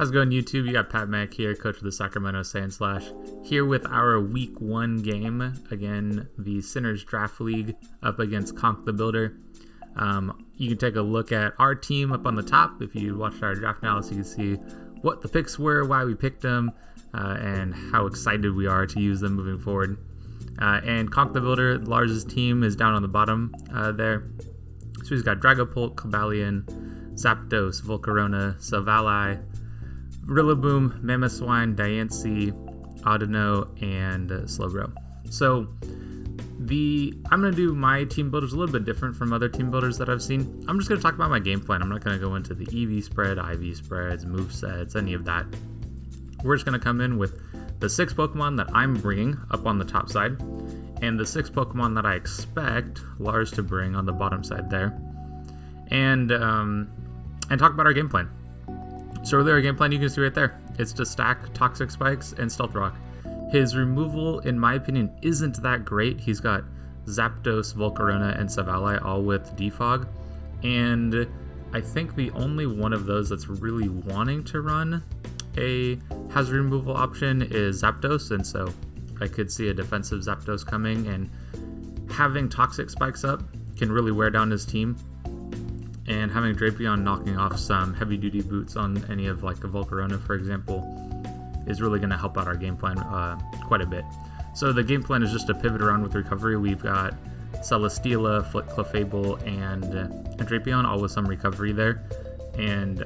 How's it going, YouTube? You got Pat Mack here, coach of the Sacramento Sand/, here with our Week 1 game. Again, the Sinners Draft League up against Conk the Builder. You can take a look at our team up on the top. If you watched our draft analysis, you can see what the picks were, why we picked them, and how excited we are to use them moving forward. And Conk the Builder, Lars' team, is down on the bottom there. So he's got Dragapult, Cobalion, Zapdos, Volcarona, Silvally, Rillaboom, Mamoswine, Diancie, Audino, and Slowbro. So I'm going to do my team builders a little bit different from other team builders that I've seen. I'm just going to talk about my game plan. I'm not going to go into the EV spread, IV spreads, move sets, any of that. We're just going to come in with the 6 Pokemon that I'm bringing up on the top side, and the 6 Pokemon that I expect Lars to bring on the bottom side there, and talk about our game plan. So earlier, our game plan you can see right there. It's to stack Toxic Spikes and Stealth Rock. His removal, in my opinion, isn't that great. He's got Zapdos, Volcarona, and Silvally all with Defog, and I think the only one of those that's really wanting to run a hazard removal option is Zapdos, and so I could see a defensive Zapdos coming, and having Toxic Spikes up can really wear down his team, and having Drapion knocking off some heavy duty boots on any of like a Volcarona, for example, is really going to help out our game plan quite a bit. So the game plan is just to pivot around with recovery. We've got Celesteela, Clefable, and Drapion, all with some recovery there, and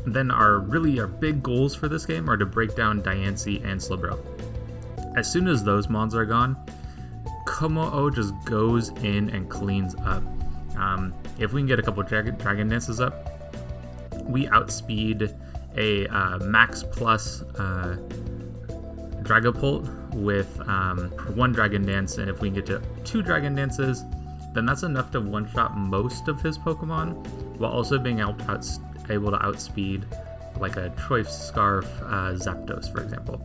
then our big goals for this game are to break down Diancie and Slowbro. As soon as those mons are gone, Kommo-o just goes in and cleans up. If we can get a couple Dragon Dances up, we outspeed a Max Plus Dragapult with 1 Dragon Dance, and if we can get to 2 Dragon Dances, then that's enough to one-shot most of his Pokemon, while also being able to outspeed like a Choice Scarf Zapdos, for example.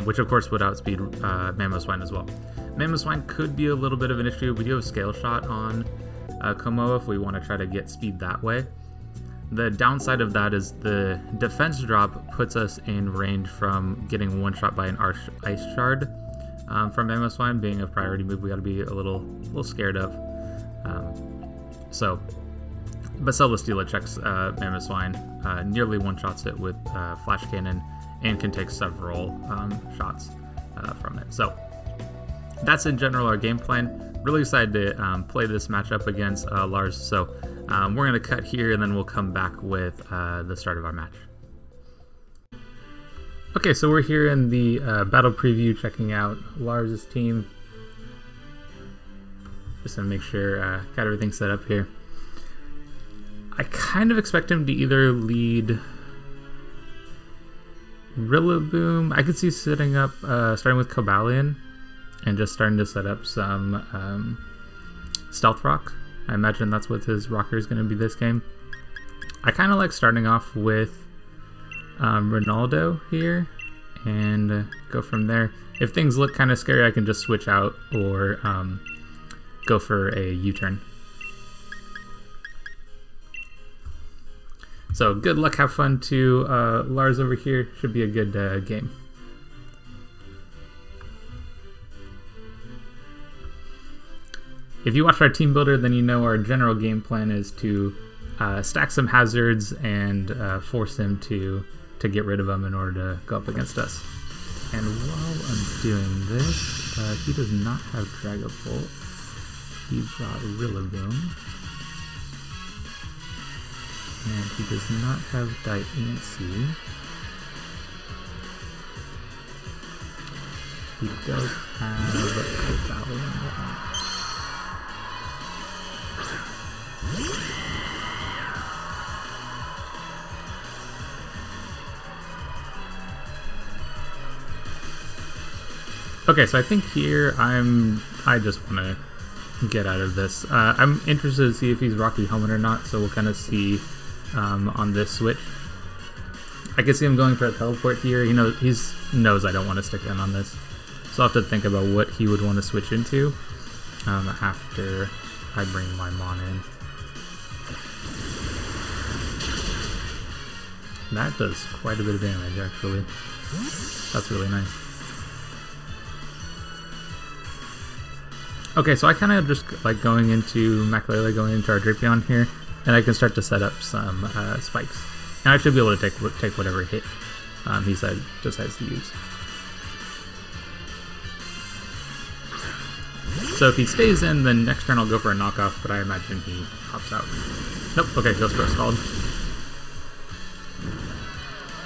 Which of course would outspeed Mamoswine as well. Mamoswine could be a little bit of an issue. We do have Scale Shot on Kommo-o if we want to try to get speed that way. The downside of that is the defense drop puts us in range from getting one shot by an Ice Shard from Mamoswine. Being a priority move, we got to be a little scared of. But Celesteela checks Mamoswine, nearly one-shots it with Flash Cannon, and can take several shots from it. So that's in general our game plan. Really excited to play this matchup against Lars. So we're going to cut here, and then we'll come back with the start of our match. Okay, so we're here in the battle preview, checking out Lars' team. Just to make sure got everything set up here. I kind of expect him to either lead Rillaboom. I could see setting up, starting with Cobalion, and just starting to set up some Stealth Rock. I imagine that's what his rocker is going to be this game. I kind of like starting off with Ronaldo here and go from there. If things look kind of scary, I can just switch out or go for a U-turn. So good luck, have fun to Lars over here. Should be a good game. If you watched our team builder, then you know our general game plan is to stack some hazards and force him to get rid of them in order to go up against us. And while I'm doing this, he does not have Dragapult. He's got Rillaboom. And he does not have Diancie. He does have Cobalion. Okay, so I think here I just want to get out of this. I'm interested to see if he's Rocky Helmet or not, so we'll kind of see on this switch. I can see him going for a teleport here. He knows I don't want to stick in on this, so I'll have to think about what he would want to switch into after I bring my Mon in. That does quite a bit of damage, actually. That's really nice. Okay, so I kind of just like going into Makalele, going into our Drapion here, and I can start to set up some spikes. And I should be able to take whatever hit he decides to use. So if he stays in, then next turn I'll go for a knockoff, but I imagine he hops out. Nope, okay, goes for a Scald.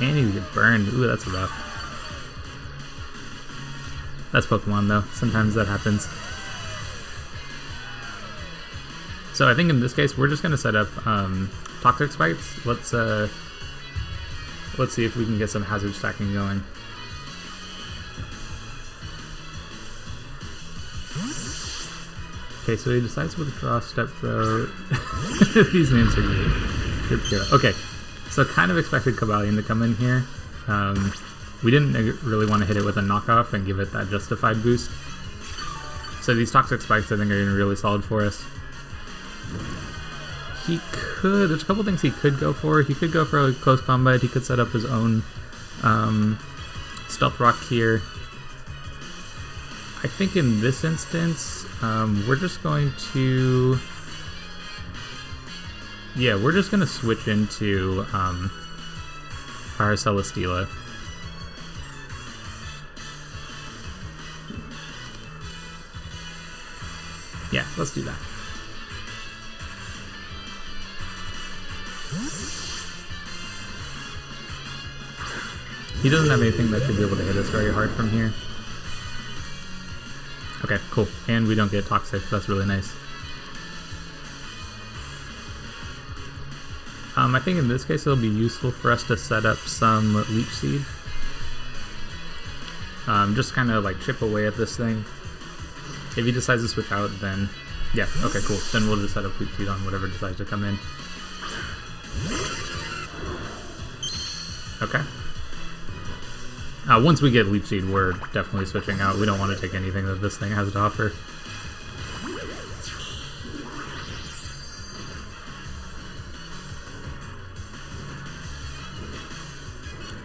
And he get burned. Ooh, that's rough. That's Pokemon though, sometimes that happens. So I think in this case we're just gonna set up Toxic Spikes. Let's see if we can get some hazard stacking going. Okay, so he decides to withdraw Step Throw. These names are great. Okay, so kind of expected Cobalion to come in here. We didn't really want to hit it with a knockoff and give it that justified boost. So these Toxic Spikes I think are going to be really solid for us. There's a couple things he could go for. He could go for a close combat. He could set up his own Stealth Rock here. I think in this instance, we're just going to... Yeah, we're just going to switch into our Celesteela. Yeah, let's do that. He doesn't have anything that should be able to hit us very hard from here. Okay, cool. And we don't get Toxic. That's really nice. I think in this case it'll be useful for us to set up some Leech Seed. Just kind of like chip away at this thing. If he decides to switch out, then yeah, okay, cool. Then we'll just set up Leech Seed on whatever decides to come in. Okay. Once we get Leech Seed, we're definitely switching out. We don't want to take anything that this thing has to offer.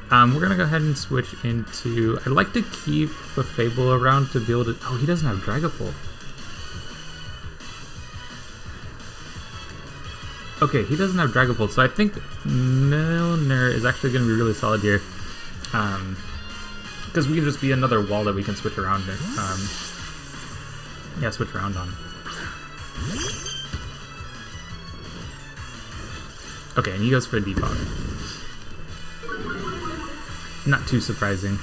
We're going to go ahead and switch into... I'd like to keep the Fable around to be able to... Oh, he doesn't have Dragapult. Okay, he doesn't have Dragapult, so I think Milner is actually going to be really solid here. Because we can just be another wall that we can switch around in. Yeah, switch around on. Okay, and he goes for a Defog. Not too surprising.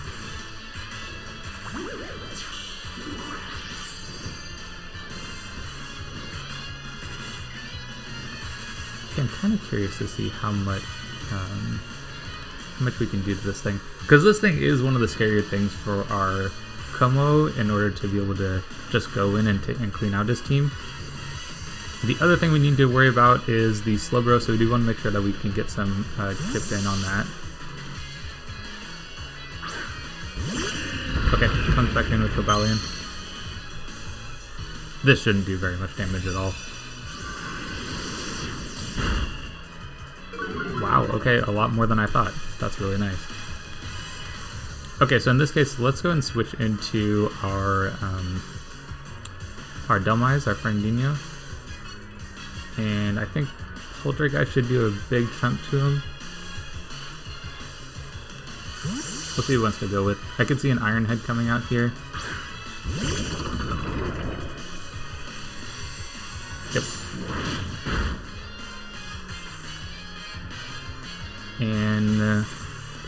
Okay, I'm kind of curious to see how much we can do to this thing. Because this thing is one of the scarier things for our Como in order to be able to just go in and clean out his team. The other thing we need to worry about is the Slowbro, so we do want to make sure that we can get some chipped in on that. Okay, he comes back in with Cobalion. This shouldn't do very much damage at all. Wow, okay, a lot more than I thought. That's really nice. Okay, so in this case, let's go and switch into our Dhelmise, our Frangino. And I think Poltergeist should do a big chunk to him. We'll see who wants to go with. I can see an Iron Head coming out here. Yep. And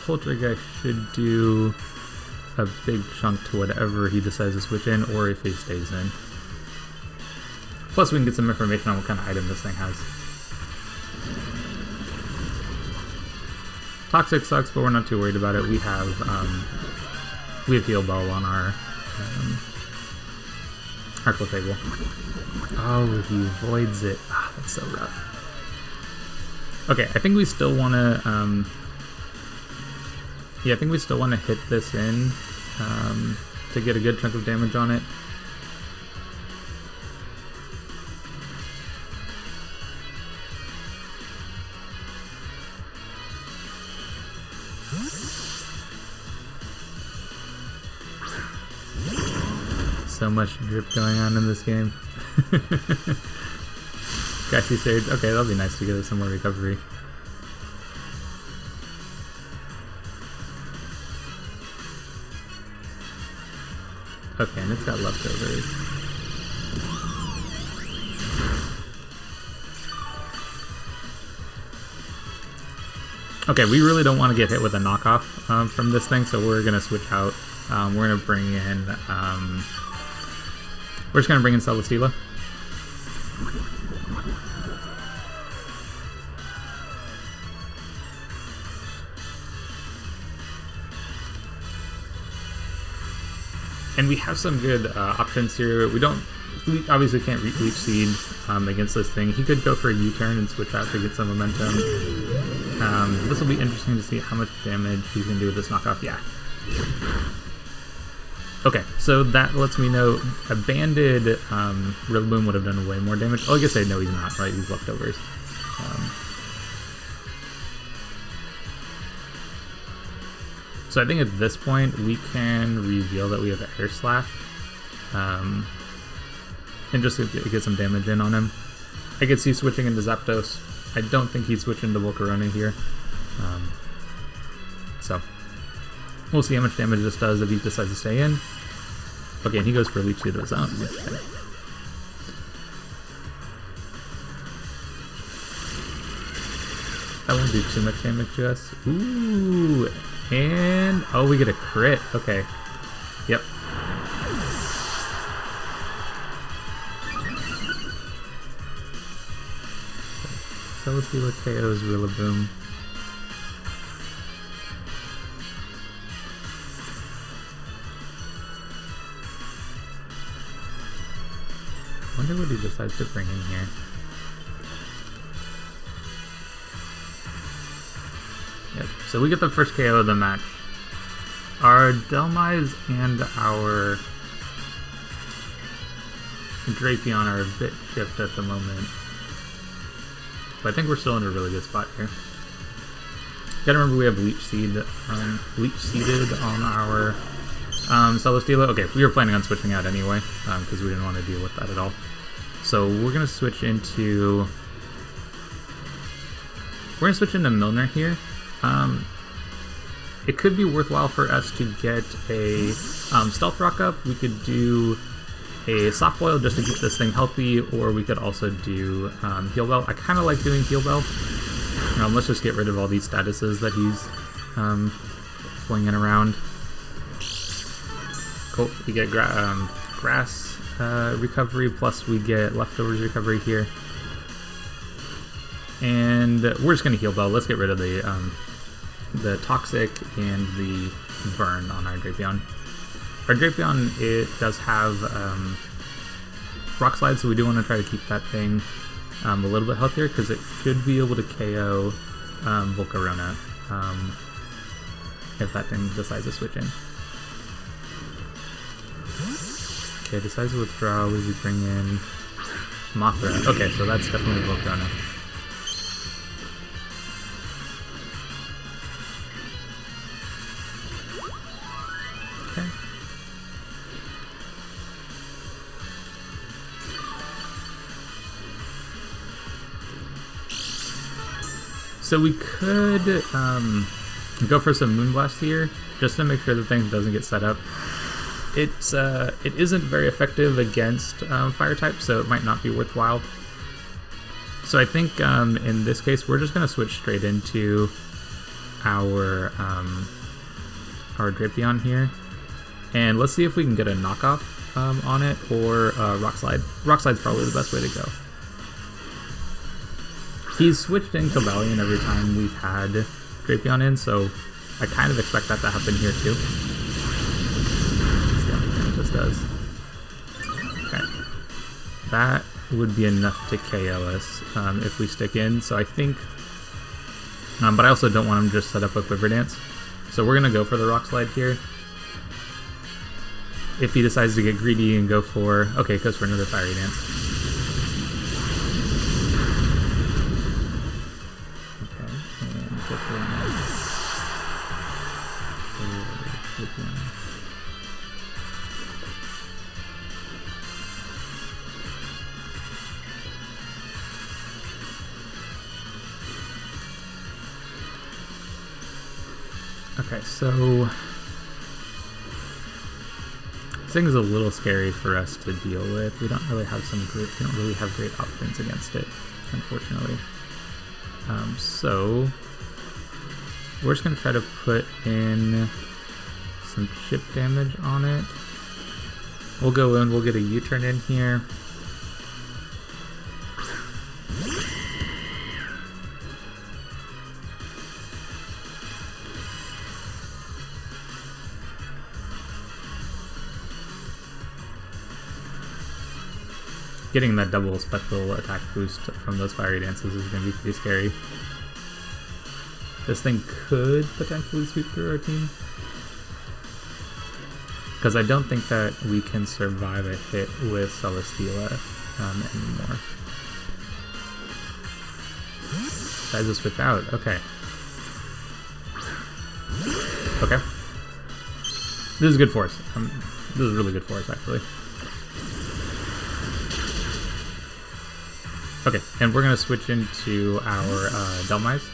Poltergeist should do a big chunk to whatever he decides to switch in, or if he stays in. Plus we can get some information on what kind of item this thing has. Toxic sucks, but we're not too worried about it. We have Heal Bell on our Clefable. Oh, he voids it. Ah, that's so rough. Okay, I think we still want to. Yeah, I think we still want to hit this in to get a good chunk of damage on it. So much drip going on in this game. Gassy Surge. Okay, that'll be nice to get some more recovery. Okay, and it's got leftovers. Okay, we really don't want to get hit with a knockoff from this thing, so we're gonna switch out. We're gonna bring in. We're just gonna bring in Celesteela. And we have some good options here. We obviously can't Leech Seed against this thing. He could go for a U-turn and switch out to get some momentum. This will be interesting to see how much damage he's going to do with this knockoff. Yeah. Okay, so that lets me know a banded Rillaboom would have done way more damage. Oh, I guess I know he's not, right? He's leftovers. So I think at this point we can reveal that we have Air Slash, and just get some damage in on him. I could see switching into Zapdos. I don't think he'd switch into Volcarona here. So we'll see how much damage this does if he decides to stay in. Okay, and he goes for Leech Seed of his own. Okay. That won't do too much damage to us. Ooh. And, oh, we get a crit. Okay. Yep. Celesteela KO's Rillaboom. I wonder what he decides to bring in here. Yep, so we get the first KO of the match. Our Dhelmise and our Drapion are a bit shift at the moment. But I think we're still in a really good spot here. Gotta remember we have Leech Seeded on our Celesteela. Okay, we were planning on switching out anyway, because we didn't want to deal with that at all. So we're gonna switch into Milner here. It could be worthwhile for us to get a Stealth Rock up. We could do a Soft Boil just to keep this thing healthy, or we could also do Heal Bell. I kind of like doing Heal Bell. Let's just get rid of all these statuses that he's flinging around. Cool. We get Grass recovery, plus we get Leftovers recovery here. And we're just going to Heal Bell. Let's get rid of the Toxic and the Burn on our Drapion. Our Drapion, it does have Rock Slide, so we do want to try to keep that thing a little bit healthier, because it should be able to KO Volcarona if that thing decides to switch in. Okay, decides to withdraw. We bring in Mothra. Okay, so that's definitely Volcarona. Okay. So we could go for some Moonblast here, just to make sure the thing doesn't get set up. It isn't very effective against fire type, so it might not be worthwhile. So I think in this case we're just going to switch straight into our Drapion here, and let's see if we can get a knockoff on it, or Rock Slide. Rock Slide's probably the best way to go. He's switched in Cobalion every time we've had Drapion in, so I kind of expect that to happen here too. This does. Okay. That would be enough to KO us if we stick in, so I think... but I also don't want him to just set up a Quiver Dance. So we're going to go for the Rock Slide here. If he decides to get greedy and go for... Okay, goes for another Fiery Dance. Okay, so this thing is a little scary for us to deal with. We don't really have great options against it, unfortunately. So we're just gonna try to put in some chip damage on it. We'll go in, we'll get a U-turn in here. Getting that double special attack boost from those fiery dances is going to be pretty scary. This thing could potentially sweep through our team, because I don't think that we can survive a hit with Celesteela anymore. Tries to switch out. Okay. Okay. This is good for us. This is really good for us, actually. Okay, and we're going to switch into our Dhelmise.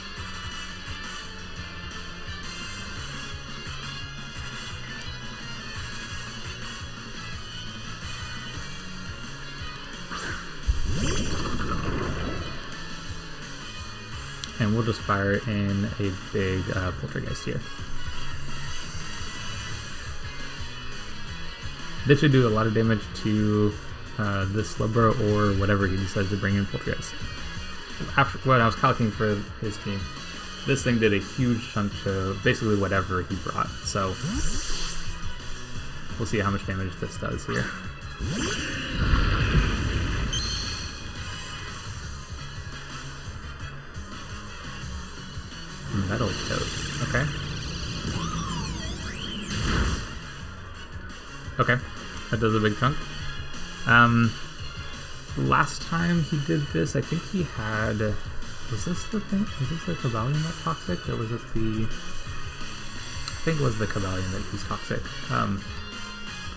And we'll just fire in a big Poltergeist here. This should do a lot of damage to this Slubber or whatever he decides to bring in Poltergeist. After what I was calculating for his team, this thing did a huge chunk to basically whatever he brought. So we'll see how much damage this does here. Metal Toad. Okay. Okay. That does a big chunk. Last time he did this, I think he had... Was this the thing? Was this the Cobalion that toxic? Or was it the... I think it was the Cobalion that he's toxic. Well,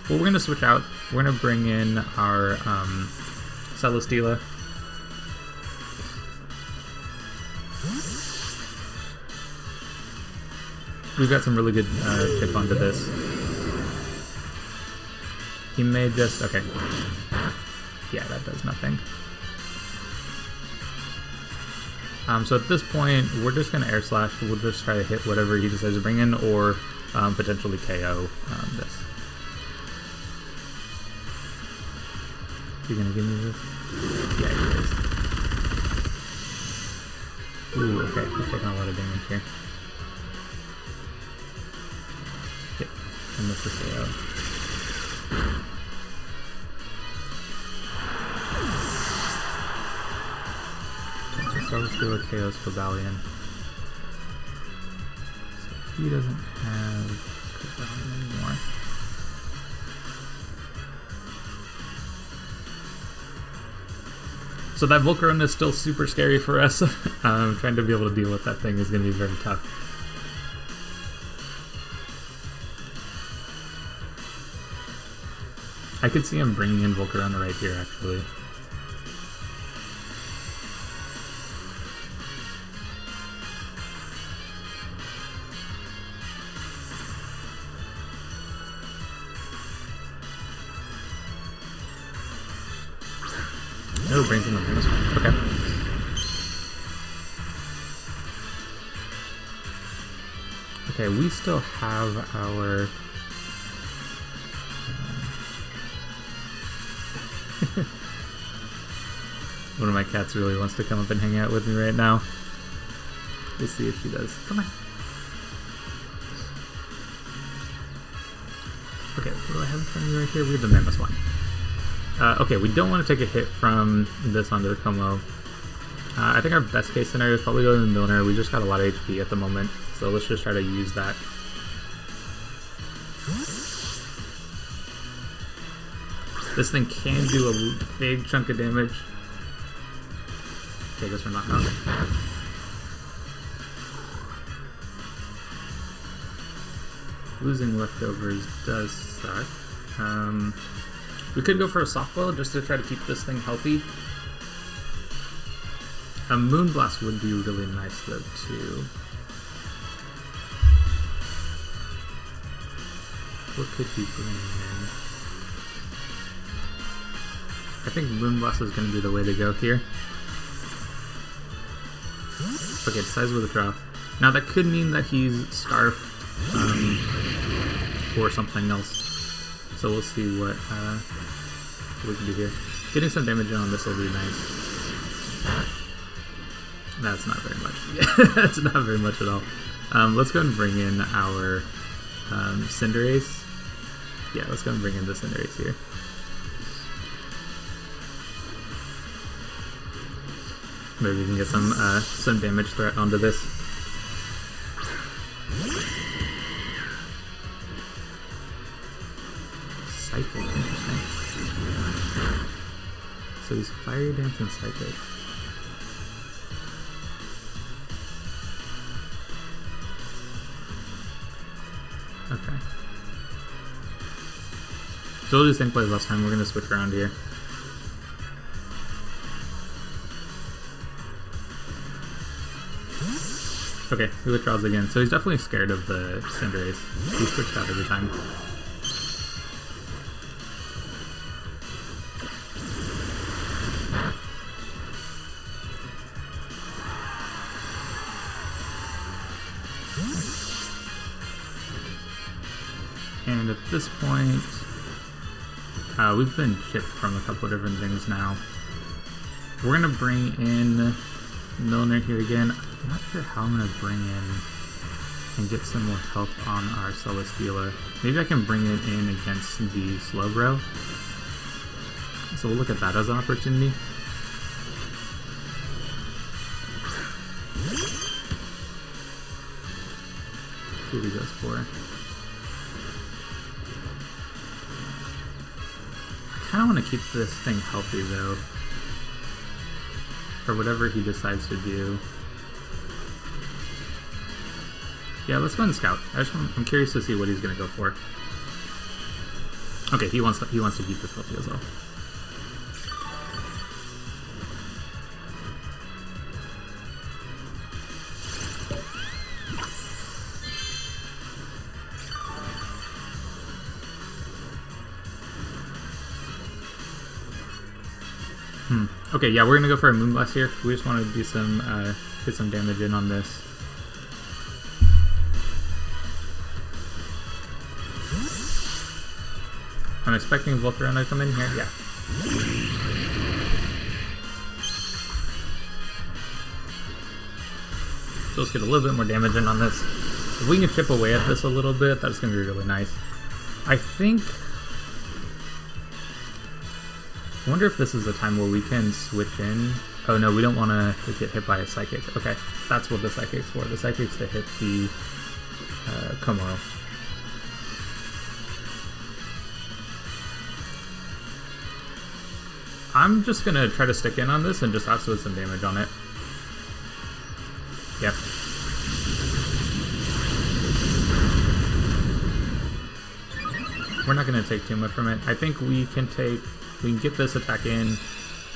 we're going to switch out. We're going to bring in our Celesteela. We've got some really good chip onto this. He may just... Okay. Yeah, that does nothing. So at this point, we're just going to Air Slash. We'll just try to hit whatever he decides to bring in, or potentially KO this. You going to give me this? Yeah, he is. Ooh, okay. We're taking a lot of damage here. Yep. And this is KO. So let's do a KO's Cobalion. So he doesn't have Cobalion anymore. So that Volcarona is still super scary for us. Trying to be able to deal with that thing is going to be very tough. I could see him bringing in Volcarona right here, actually. Oh, brings in the minus one. Okay. Okay, we still have our... One of my cats really wants to come up and hang out with me right now. Let's see if she does. Come on. Okay, what do I have in front of me right here? We have the Mammoth one. Okay, we don't want to take a hit from this onto the Como. I think our best case scenario is probably going to the Milner. We just got a lot of HP at the moment, so let's just try to use that. This thing can do a big chunk of damage. Okay, I guess we're not knocked. Losing leftovers does suck. We could go for a softball just to try to keep this thing healthy. A Moonblast would be really nice though too. What could he bring in? I think Moonblast is going to be the way to go here. Okay, decides withdraw. Now that could mean that he's Scarfed or something else. So we'll see what we can do here. Getting some damage in on this will be nice. That's not very much. Yeah, that's not very much at all. Let's go and bring in our Cinderace. Yeah, let's go and bring in the Cinderace here. Maybe we can get some damage threat onto this. Psychic, interesting. So he's Fire Dance and Psychic. Okay. So we'll do the same play as last time. We're gonna switch around here. Okay, he withdraws again. So he's definitely scared of the Cinderace. He switched out every time. And at this point, we've been chipped from a couple of different things now. We're gonna bring in Milner here again. I'm not sure how I'm gonna bring in and get some more health on our Celesteela. Maybe I can bring it in against the Slowbro. So we'll look at that as an opportunity. See what he goes for. I kind of want to keep this thing healthy though, for whatever he decides to do. Yeah, let's go and scout. I'm curious to see what he's gonna go for. Okay, he wants to keep this healthy as well. Okay, yeah, we're gonna go for a Moonblast here. We just want to do some get some damage in on this. I'm expecting Volcarona to come in here. Yeah. So let's get a little bit more damage in on this. If we can chip away at this a little bit, that's gonna be really nice. I wonder if this is a time where we can switch in. Oh no, we don't want to get hit by a Psychic. Okay, that's what the Psychic's for. The Psychic's to hit the Komoro. I'm just going to try to stick in on this and just outsource some damage on it. Yep. We're not going to take too much from it. I think we can get this attack in.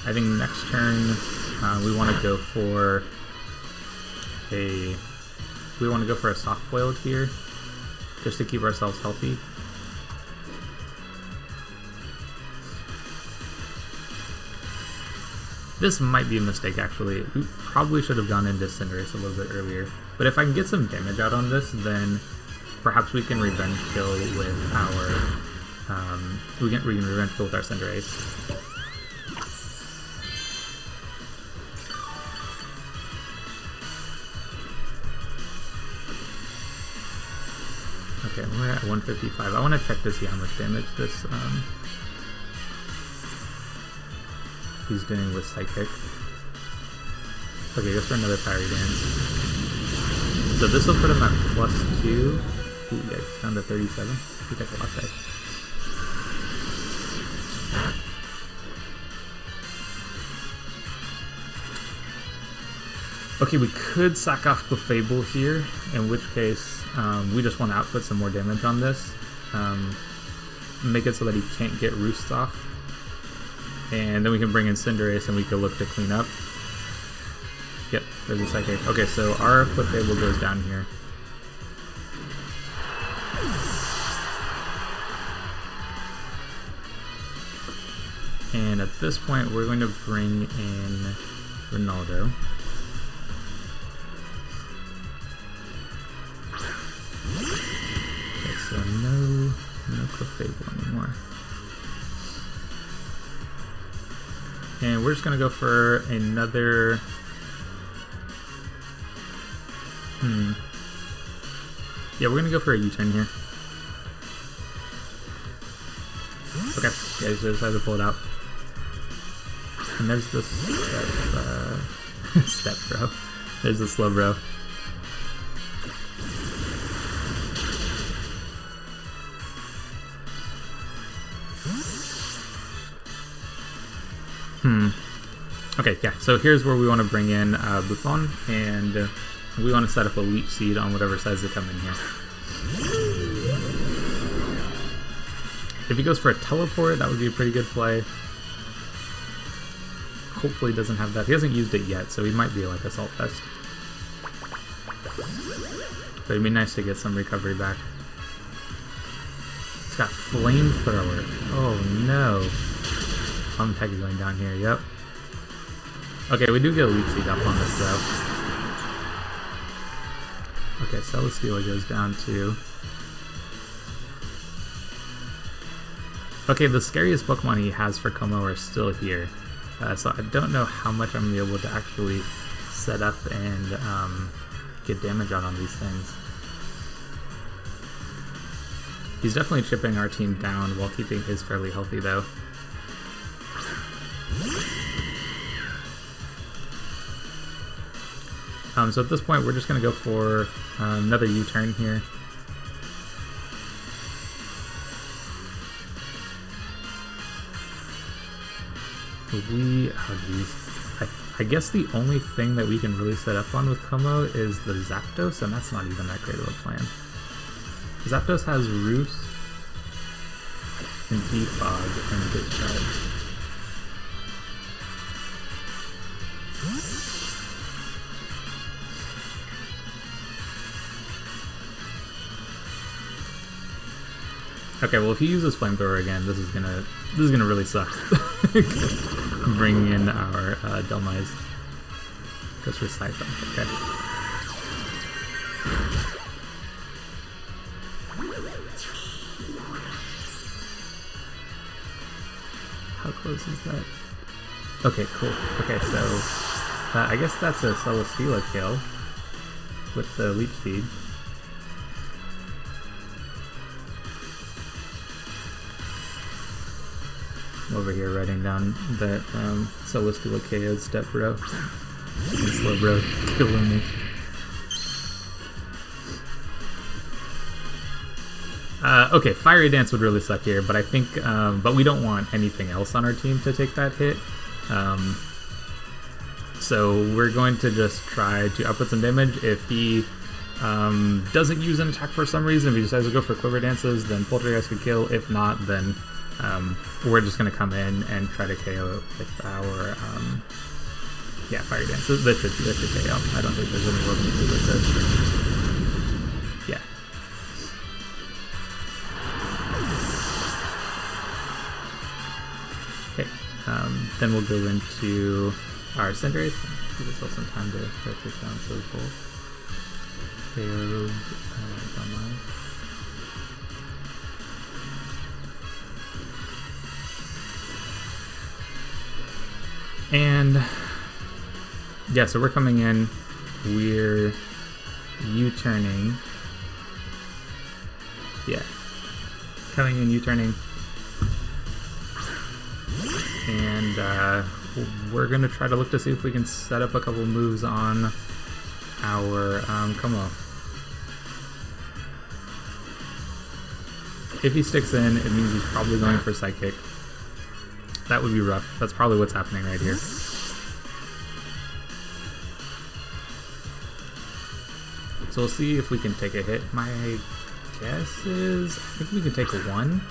I think next turn we want to go for a soft boiled here, just to keep ourselves healthy. This might be a mistake actually. We probably should have gone into Cinderace a little bit earlier. But if I can get some damage out on this, then perhaps we can revenge kill with our we can revenge kill with our Cinderace. Okay, we're at 155. I want to check to see how much damage this he's doing with Psychic. Okay, goes for another Fiery Dance. So this will put him at +2. Ooh, yikes, down to 37. We got the left side. Okay, we could sack off Clefable here, in which case we just want to output some more damage on this. Make it so that he can't get Roosts off. And then we can bring in Cinderace and we can look to clean up. Yep, there's a Psychic. Okay, so our Clefable goes down here. And at this point, we're going to bring in Ronaldo. Okay, so no Clefable anymore. And we're just going to go for another... Yeah, we're going to go for a U-turn here. Okay, yeah, he just has to pull it out. And there's the step bro. There's the Slowbro. Okay, yeah, so here's where we want to bring in Buffon, and we want to set up a Leech Seed on whatever size they come in here. If he goes for a Teleport, that would be a pretty good play. Hopefully he doesn't have that. He hasn't used it yet, so he might be like Assault Vest. But it'd be nice to get some recovery back. It's got Flamethrower. Oh no. Untech going down here, yep. Okay, we do get a Leech Seed up on this though. Okay, Celesteela goes down too. Okay, the scariest Pokemon he has for Como are still here. So I don't know how much I'm going to be able to actually set up and get damage out on these things. He's definitely chipping our team down while keeping his fairly healthy though. So at this point we're just going to go for another U-turn here. I guess the only thing that we can really set up on with Como is the Zapdos, and that's not even that great of a plan. Zapdos has Roost and Defog and Discharge. Okay, well if he uses Flamethrower again, this is gonna really suck. Bringing in our Dhelmise. Goes for Siphon. Okay. How close is that? Okay, cool. Okay, so I guess that's a Celesteela kill with the Leech Seed. Over here writing down that Celesteela KO'd Step Bro. And Slowbro killing me. Okay, Fiery Dance would really suck here, but I think, but we don't want anything else on our team to take that hit. So we're going to just try to output some damage. If he doesn't use an attack for some reason, if he decides to go for Quiver Dances, then Poltergeist could kill. If not, then we're just going to come in and try to KO it with our, yeah, Fiery Dance. This should KO. I don't think there's any work to do with this. Yeah. Okay, then we'll go into our Cinderace. Give ourselves some time to write this down so it's full. KO'd online. And yeah, so we're coming in, we're U-turning. Yeah, coming in, U-turning. And we're gonna try to look to see if we can set up a couple moves on our Como. If he sticks in, it means he's probably going for Psychic. That would be rough. That's probably what's happening right here. So we'll see if we can take a hit. My guess is, I think we can take one.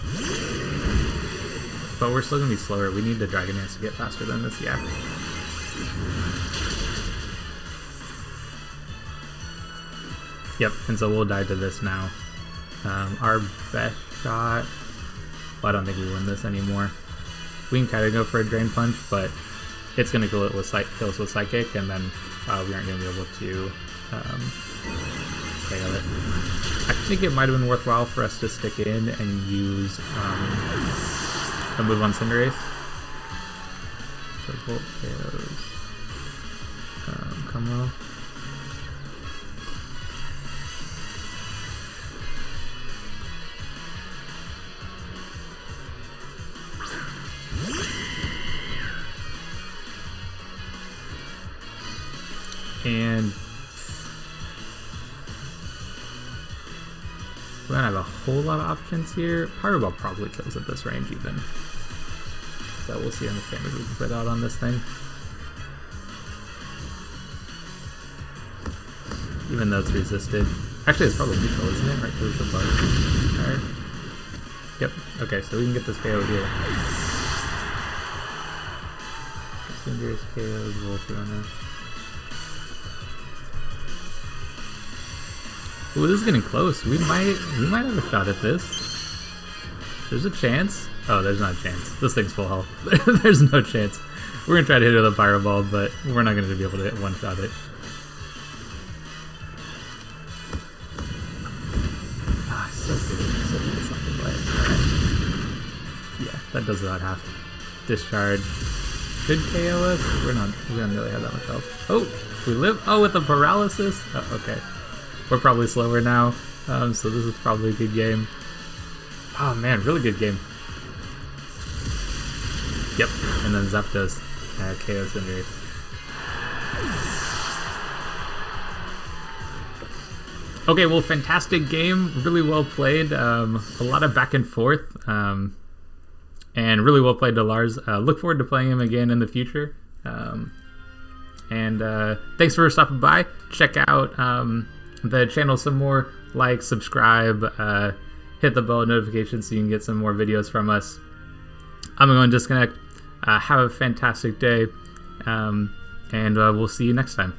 But we're still going to be slower. We need the Dragon Dance to get faster than this, yeah. Yep, and so we'll die to this now. Our best shot... Well, I don't think we win this anymore. We can kind of go for a Drain Punch, but it's going to kill us with Psychic, and then we aren't going to be able to KO it. I think it might have been worthwhile for us to stick in and use a move on Cinderace. So Volt KOs Como. And we don't have a whole lot of options here. Pyro Ball probably kills at this range even. So we'll see how much damage we can put out on this thing. Even though it's resisted. Actually, it's probably neutral, isn't it? Right, because it's a bug. Alright. Yep. Okay, so we can get this KO here. Cinderace KOs Volcarona. Ooh, this is getting close. We might have a shot at this. There's a chance. Oh, there's not a chance. This thing's full health. There's no chance. We're gonna try to hit it with a Pyro Ball, but we're not gonna be able to hit one-shot it. Ah, so good. So good something like. Yeah, that does about half. Discharge. Should KO us? We don't really have that much health. Oh, we live. Oh, with the paralysis. Oh, okay. We're probably slower now, so this is probably a good game. Oh man, really good game. Yep, and then Zapdos KO Cinderace. Okay, well, fantastic game, really well played. A lot of back and forth, and really well played to Lars. Look forward to playing him again in the future. And thanks for stopping by. Check out the channel some more, like, subscribe, hit the bell notification so you can get some more videos from us. I'm going to disconnect. Have a fantastic day, and we'll see you next time.